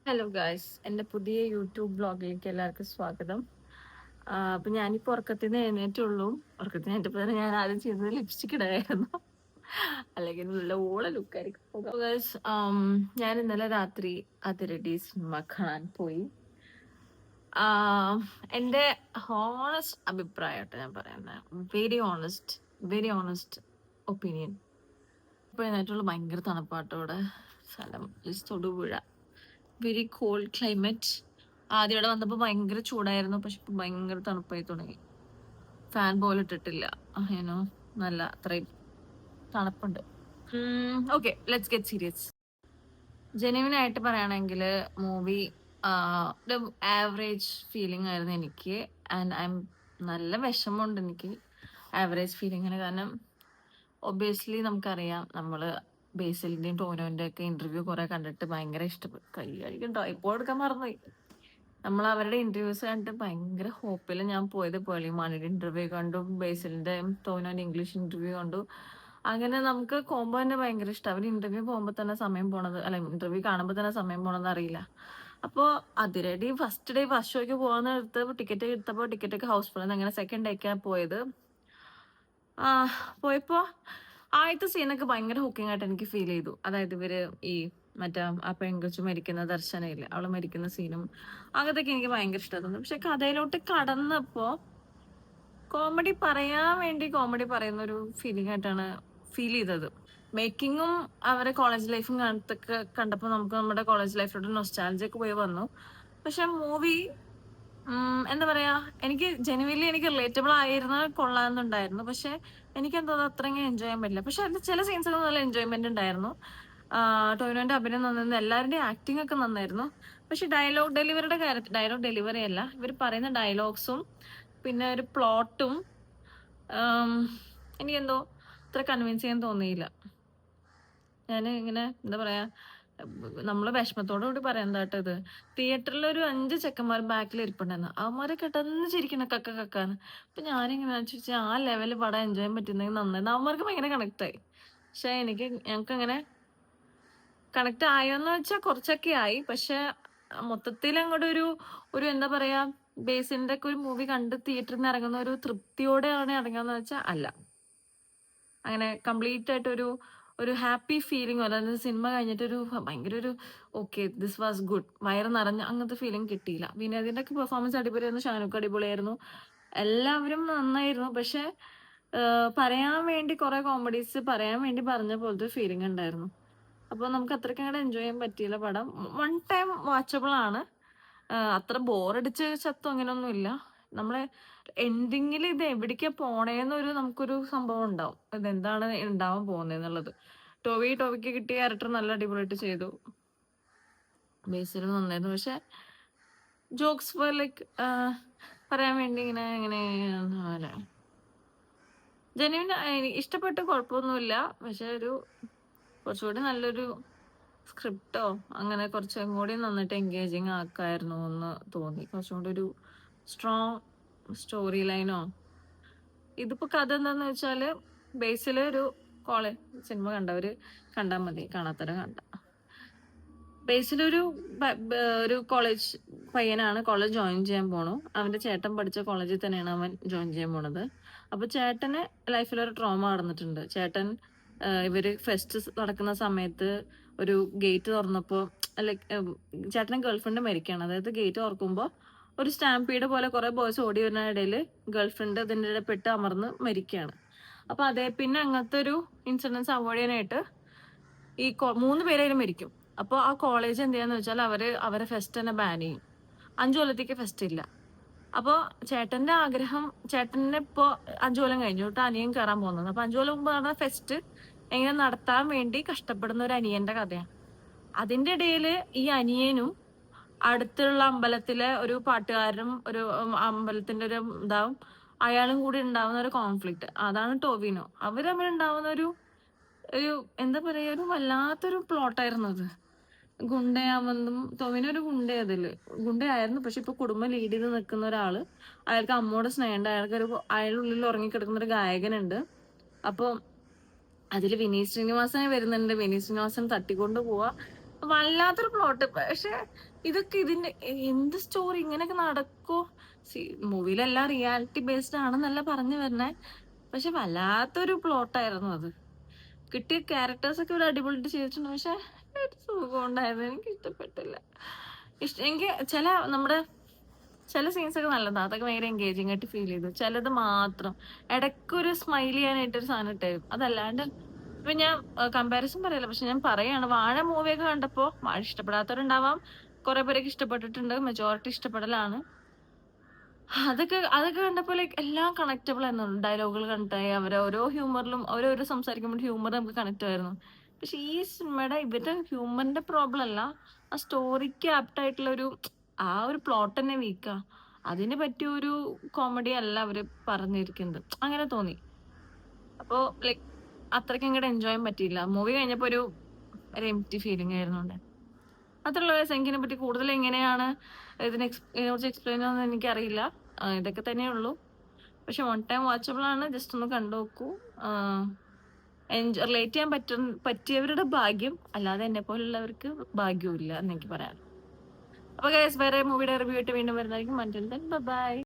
Hello guys, എൻ്റെ പുതിയ YouTube ബ്ലോഗിലേക്ക് എല്ലാവർക്കും സ്വാഗതം. അപ്പൊ ഞാനിപ്പോ ഉറക്കത്തിൽ നിന്ന് എഴുന്നേറ്റുള്ളൂ. ഉറക്കത്തിൽ എഴുന്നേറ്റപ്പോൾ ഞാൻ ആദ്യം ചെയ്തത് ലിപ്സ്റ്റിക് ഇടായിരുന്നു. അല്ലെങ്കിൽ നല്ല ഓള ലുക്കായിരിക്കും. ഗായ്സ്, ഞാൻ ഇന്നലെ രാത്രി അതിരടി സിനിമ കാണാൻ പോയി. എൻ്റെ ഹോണസ്റ്റ് അഭിപ്രായമായിട്ട് ഞാൻ പറയുന്നത്, വെരി ഓണസ്റ്റ് ഒപ്പീനിയൻ. ഇപ്പൊ എഴുന്നേറ്റുള്ള ഭയങ്കര തണുപ്പാട്ടോടെ. സ്ഥലം തൊടുപുഴ. Very called climate. ആദ്യം ഇവിടെ വന്നപ്പോ ഭയങ്കര ചൂടായിരുന്നു, പക്ഷെ ഇപ്പൊ ഭയങ്കര തണുപ്പായി തുടങ്ങി. ഫാൻ പോലും ഇട്ടിട്ടില്ല. ഏനോ നല്ല അത്രയും തണുപ്പുണ്ട്. Okay, let's get serious. Genuine ആയിട്ട് പറയുകയാണെങ്കിൽ മൂവി ഒരു ആവറേജ് ഫീലിംഗ് ആയിരുന്നു എനിക്ക്. ആൻഡ് നല്ല വിഷമമുണ്ട് എനിക്ക് ആവറേജ് ഫീലിങ്ങിന്. കാരണം ഒബ്വിയസ്ലി നമുക്കറിയാം, നമ്മള് ബേസിലിന്റെയും ടോനോന്റെ ഒക്കെ ഇന്റർവ്യൂ കുറെ കണ്ടിട്ട് ഭയങ്കര ഇഷ്ടപ്പെട്ടു. കൈ കഴിക്കണ്ടോ ഇപ്പോൾ എടുക്കാൻ മറന്നുപോയി. നമ്മൾ അവരുടെ ഇന്റർവ്യൂസ് കണ്ടിട്ട് ഭയങ്കര ഹോപ്പിൽ ഞാൻ പോയത്. പേളിമാണിയുടെ ഇന്റർവ്യൂ കണ്ടു, ബേസിലിന്റെ ടോനോന്റെ ഇംഗ്ലീഷ് ഇന്റർവ്യൂ കണ്ടു. അങ്ങനെ നമുക്ക് കോംബോ തന്നെ ഭയങ്കര ഇഷ്ടം. അവർ ഇന്റർവ്യൂ പോകുമ്പോൾ തന്നെ സമയം പോണത്, അല്ല ഇന്റർവ്യൂ കാണുമ്പോൾ തന്നെ സമയം പോണത് അറിയില്ല. അപ്പോൾ അതിരടി ഫസ്റ്റ് ഷോയ്ക്ക് പോകാന്ന് എടുത്ത് ടിക്കറ്റ് എടുത്തപ്പോൾ ടിക്കറ്റ് ഒക്കെ ഹൗസ്ഫുൾ. അങ്ങനെ സെക്കൻഡ് ഡേക്കാണ് പോയത്. പോയപ്പോ ആദ്യത്തെ സീനൊക്കെ ഭയങ്കര ഹുക്കിംഗ് ആയിട്ട് എനിക്ക് ഫീൽ ചെയ്തു. അതായത് ഇവര് ഈ മറ്റേ ആ പെൺകൊച്ചു മരിക്കുന്ന ദർശനയില്ലേ, അവള് മരിക്കുന്ന സീനും അതൊക്കെ എനിക്ക് ഭയങ്കര ഇഷ്ടമായിരുന്നു. പക്ഷെ കഥയിലോട്ട് കടന്നപ്പോ കോമഡി പറയാൻ വേണ്ടി കോമഡി പറയുന്ന ഒരു ഫീലിംഗ് ആയിട്ടാണ് ഫീൽ ചെയ്തത്. മേക്കിങ്ങും അവരെ കോളേജ് ലൈഫും കാണത്തൊക്കെ കണ്ടപ്പോൾ നമുക്ക് നമ്മുടെ കോളേജ് ലൈഫിലോട്ട് നൊസ്റ്റാൾജിയൊക്കെ പോയി വന്നു. പക്ഷെ മൂവി എന്താ പറയാ, എനിക്ക് ജെനുവൻലി എനിക്ക് റിലേറ്റബിൾ ആയിരുന്ന കൊള്ളാമെന്നുണ്ടായിരുന്നു. പക്ഷെ എനിക്ക് എന്തോ അത്രയും എൻജോയ് ചെയ്യാൻ പറ്റില്ല. പക്ഷെ അതിൽ ചില സീൻസൊക്കെ നല്ല എൻജോയ്മെന്റ് ഉണ്ടായിരുന്നു. ടോവിനോന്റെ അഭിനയം നന്നായിരുന്നു, എല്ലാവരുടെയും ആക്ടിങ് ഒക്കെ നന്നായിരുന്നു. പക്ഷെ ഡെലിവറിയുടെ കാര്യത്തിൽ ഡയലോഗ് ഡെലിവറി അല്ല, ഇവർ പറയുന്ന ഡയലോഗ്സും പിന്നെ ഒരു പ്ലോട്ടും എനിക്കെന്തോ അത്ര കൺവിൻസ് ചെയ്യാൻ തോന്നിയില്ല. ഞാൻ ഇങ്ങനെ എന്താ പറയാ, നമ്മള് വിഷമത്തോടു കൂടി പറയുന്നതാട്ടോ ഇത്. തിയേറ്ററിൽ ഒരു 5 ചെക്കന്മാർ ബാക്കിൽ ഇരിപ്പുണ്ടായിരുന്നു. അവന്മാരെ കിടന്ന് ചിരിക്കണം കക്ക കക്കാന്ന്. അപ്പൊ ഞാനിങ്ങനെ ചോദിച്ചാൽ ആ ലെവലിൽ പടം എൻജോയ് ചെയ്യാൻ പറ്റുന്നെങ്കിൽ നന്നായിരുന്നു. അവന്മാർക്ക് ഭയങ്കര കണക്ട് ആയി. പക്ഷെ ഞങ്ങൾക്ക് അങ്ങനെ കണക്ട് ആയോന്ന് വെച്ചാൽ കുറച്ചൊക്കെ ആയി. പക്ഷെ മൊത്തത്തിൽ അങ്ങോട്ട് ഒരു എന്താ പറയാ, ബേസിന്റെ ഒക്കെ ഒരു മൂവി കണ്ട് തിയേറ്ററിൽ നിന്ന് ഇറങ്ങുന്ന ഒരു തൃപ്തിയോടെയാണ് ഇറങ്ങുന്നത് വെച്ചാൽ അല്ല. അങ്ങനെ കംപ്ലീറ്റ് ആയിട്ട് ഒരു ഹാപ്പി ഫീലിംഗ്, അതായത് സിനിമ കഴിഞ്ഞിട്ട് ഒരു ഭയങ്കര ഒരു ഓക്കെ ദിസ് വാസ് ഗുഡ്, വയറ് നിറഞ്ഞ അങ്ങനത്തെ ഫീലിംഗ് കിട്ടിയില്ല. വിനോദിന്റെ ഒക്കെ പെർഫോമൻസ് അടിപൊളിയായിരുന്നു, ഷാനുക്ക് അടിപൊളിയായിരുന്നു, എല്ലാവരും നന്നായിരുന്നു. പക്ഷെ പറയാൻ വേണ്ടി കുറെ കോമഡീസ് പറയാൻ വേണ്ടി പറഞ്ഞ പോലത്തെ ഫീലിംഗ് ഉണ്ടായിരുന്നു. അപ്പോൾ നമുക്ക് അത്രയ്ക്ക് അങ്ങോട്ട് എൻജോയ് ചെയ്യാൻ പറ്റിയില്ല. പടം വൺ ടൈം വാച്ചബിൾ ആണ്. അത്ര ബോറടിച്ച് ചത്തോ അങ്ങനെയൊന്നും ഇല്ല. നമ്മളെ എൻഡിങ്ങിൽ ഇത് എവിടേക്കാ പോണേന്നൊരു നമുക്കൊരു സംഭവം ഉണ്ടാവും, ഇതെന്താണ് ഉണ്ടാവാൻ പോകുന്നതെന്നുള്ളത്. ടോവിക്ക് കിട്ടിയ ക്യാരക്ടർ നല്ല അടിപൊളിയായിട്ട് ചെയ്തു. ബേസിൽ നന്നായിരുന്നു. പക്ഷെ ജോക്സ് ഫോർ ലൈക്ക് പറയാൻ വേണ്ടി ഇങ്ങനെ ജെന്യുവിൻ ഇഷ്ടപ്പെട്ട് കുഴപ്പമൊന്നുമില്ല. പക്ഷെ കുറച്ചുകൂടി നല്ലൊരു സ്ക്രിപ്റ്റോ അങ്ങനെ കുറച്ചും കൂടി നന്നായിട്ട് എൻഗേജിങ് ആക്കായിരുന്നു എന്ന് തോന്നി. കുറച്ചും കൂടി ഒരു സ്ട്രോങ് സ്റ്റോറി ലൈനോ. ഇതിപ്പോ കഥ എന്താന്ന് വെച്ചാല്, ബേസില് ഒരു കോളേജ് സിനിമ കണ്ടവര് കണ്ടാൽ മതി, കാണാത്തവരെ കണ്ട. ബേസിലൊരു ഒരു കോളേജ് പയ്യനാണ്, കോളേജ് ജോയിൻ ചെയ്യാൻ പോണു. അവന്റെ ചേട്ടൻ പഠിച്ച കോളേജിൽ തന്നെയാണ് അവൻ ജോയിൻ ചെയ്യാൻ പോണത്. അപ്പൊ ചേട്ടന് ലൈഫിലൊരു ട്രോമ നടന്നിട്ടുണ്ട്. ചേട്ടൻ ഇവര് ഫെസ്റ്റ് നടക്കുന്ന സമയത്ത് ഒരു ഗേറ്റ് തുറന്നപ്പോ ലൈക്ക് ചേട്ടനും ഗേൾഫ്രണ്ട് മരിക്കുകയാണ്. അതായത് ഗേറ്റ് തുറക്കുമ്പോൾ ഒരു സ്റ്റാമ്പീഡ് പോലെ കുറെ ബോയ്സ് ഓടി വരുന്ന ഇടയിൽ ഗേൾഫ്രണ്ട് അതിൻ്റെ ഇടയിൽ പെട്ട് അമർന്ന് മരിക്കുകയാണ്. അപ്പൊ പിന്നെ അങ്ങനത്തെ ഒരു ഇൻസിഡൻസ് അവോയ്ഡ് ചെയ്യാനായിട്ട് ഈ 3 പേരായാലും മരിക്കും. അപ്പോൾ ആ കോളേജ് എന്ത് ചെയ്യാന്ന് വെച്ചാൽ അവരെ ഫെസ്റ്റ് തന്നെ ബാൻ ചെയ്യും. 5 കൊല്ലത്തേക്ക് ഫെസ്റ്റ് ഇല്ല. അപ്പോൾ ചേട്ടന്റെ ആഗ്രഹം, ചേട്ടനെ ഇപ്പോ 5 കൊല്ലം കഴിഞ്ഞു തൊട്ട് അനിയൻ കയറാൻ പോകുന്നത്. അപ്പൊ 5 കൊല്ലം മുമ്പ് നടന്ന ഫെസ്റ്റ് എങ്ങനെ നടത്താൻ വേണ്ടി കഷ്ടപ്പെടുന്ന ഒരു അനിയന്റെ കഥയാണ്. അതിന്റെ ഇടയിൽ ഈ അനിയനും അടുത്തുള്ള അമ്പലത്തിലെ ഒരു പാട്ടുകാരനും ഒരു അമ്പലത്തിന്റെ ഒരു ഇതാവും അയാളും കൂടി ഉണ്ടാവുന്ന ഒരു കോൺഫ്ലിക്റ്റ്. അതാണ് ടോവിനോ. അവർ തമ്മിൽ ഉണ്ടാവുന്ന ഒരു എന്താ പറയാ, ഒരു വല്ലാത്തൊരു പ്ലോട്ടായിരുന്നു അത്. ഗുണ്ടയാവുന്നതും, ടോവിനോ ഒരു ഗുണ്ടയായിരുന്നു. പക്ഷെ ഇപ്പൊ കുടുംബം ലീഡ് ചെയ്ത് നിൽക്കുന്ന ഒരാള്, അയാൾക്ക് അമ്മോട് സ്നേഹമുണ്ട്, അയാളുള്ളിൽ ഉറങ്ങിക്കിടക്കുന്ന ഒരു ഗായകനുണ്ട്. അപ്പൊ അതിൽ വിനീത് ശ്രീനിവാസൻ വരുന്നുണ്ട്. വിനീത് ശ്രീനിവാസൻ തട്ടിക്കൊണ്ട് പോവാ. വല്ലാത്തൊരു പ്ലോട്ട്. പക്ഷെ ഇതൊക്കെ ഇതിന്റെ എന്ത് സ്റ്റോറി ഇങ്ങനെയൊക്കെ നടക്കോ? മൂവിയിലെല്ലാം റിയാലിറ്റി ബേസ്ഡ് ആണെന്നല്ല പറഞ്ഞു വരണേ. പക്ഷെ വല്ലാത്തൊരു പ്ലോട്ടായിരുന്നു അത്. കിട്ടിയ ക്യാരക്ടേഴ്സ് ഒക്കെ ഒരു അടിപൊളിയായിട്ട് ചെയ്തിട്ടുണ്ട്. പക്ഷെ ഒരു സുഖം ഉണ്ടായിരുന്നു, എനിക്ക് ഇഷ്ടപ്പെട്ടില്ല. എനിക്ക് നമ്മുടെ ചില സീൻസ് ഒക്കെ നല്ലതാ, അതൊക്കെ ഭയങ്കര എൻഗേജിങ് ആയിട്ട് ഫീൽ ചെയ്തു. ചിലത് മാത്രം ഇടയ്ക്കൊരു സ്മൈൽ ചെയ്യാനായിട്ടൊരു സാധനം ഇട്ടായിരുന്നു. അതല്ലാണ്ട് ഇപ്പൊ ഞാൻ കമ്പാരിസൺ പറയല്ല, പക്ഷെ ഞാൻ പറയാണ്, വാഴ മൂവിയൊക്കെ കണ്ടപ്പോ, വാഴ ഇഷ്ടപ്പെടാത്തവരുണ്ടാവാം, കുറെ പേരൊക്കെ ഇഷ്ടപ്പെട്ടിട്ടുണ്ട്, മെജോറിറ്റി ഇഷ്ടപ്പെടലാണ്. അതൊക്കെ അതൊക്കെ കണ്ടപ്പോ ലൈക്ക് എല്ലാം കണക്റ്റബിൾ ആയിരുന്നു. ഡയലോഗുകൾ കണക്ട് ആയി, അവരെ ഓരോ ഹ്യൂമറിലും അവരോരോ സംസാരിക്കുമ്പോൾ ഹ്യൂമർ നമുക്ക് കണക്ട് ആയിരുന്നു. പക്ഷെ ഈ സിനിമയുടെ ഇവരുടെ ഹ്യൂമറിന്റെ പ്രോബ്ലം അല്ല, ആ സ്റ്റോറിക്ക് ആപ്റ്റ് ആയിട്ടുള്ള ആ ഒരു പ്ലോട്ട് തന്നെ വീക്കാ. അതിന് പറ്റിയ ഒരു കോമഡി അല്ല അവര് പറഞ്ഞിരിക്കുന്നത്, അങ്ങനെ തോന്നി. അപ്പോ ലൈക്ക് അത്രയ്ക്ക് അങ്ങോട്ട് എൻജോയ് ചെയ്യാൻ പറ്റിയില്ല. മൂവി കഴിഞ്ഞപ്പോ ഒരു എംപ്റ്റി ഫീലിംഗ് ആയിരുന്നു ഉണ്ട്. മാത്രമല്ല സെങ്കിനെ പറ്റി കൂടുതൽ എങ്ങനെയാണ് ഇതിനെക്കുറിച്ച് എക്സ്പ്ലെയിൻ ചെയ്യുന്നത് എനിക്കറിയില്ല. ഇതൊക്കെ തന്നെ ഉള്ളൂ. പക്ഷെ വൺ ടൈം വാച്ചബിൾ ആണ്, ജസ്റ്റ് ഒന്ന് കണ്ടു നോക്കൂ. റിലേറ്റ് ചെയ്യാൻ പറ്റിയവരുടെ ഭാഗ്യം, അല്ലാതെ എന്നെ പോലുള്ളവർക്ക് ഭാഗ്യവും ഇല്ല എന്ന് എനിക്ക് പറയാം. അപ്പൊ ഗൈസ്, വേറെ മൂവിയുടെ റിവ്യൂ ആയിട്ട് വീണ്ടും വരുന്നതായിരിക്കും. ബൈ.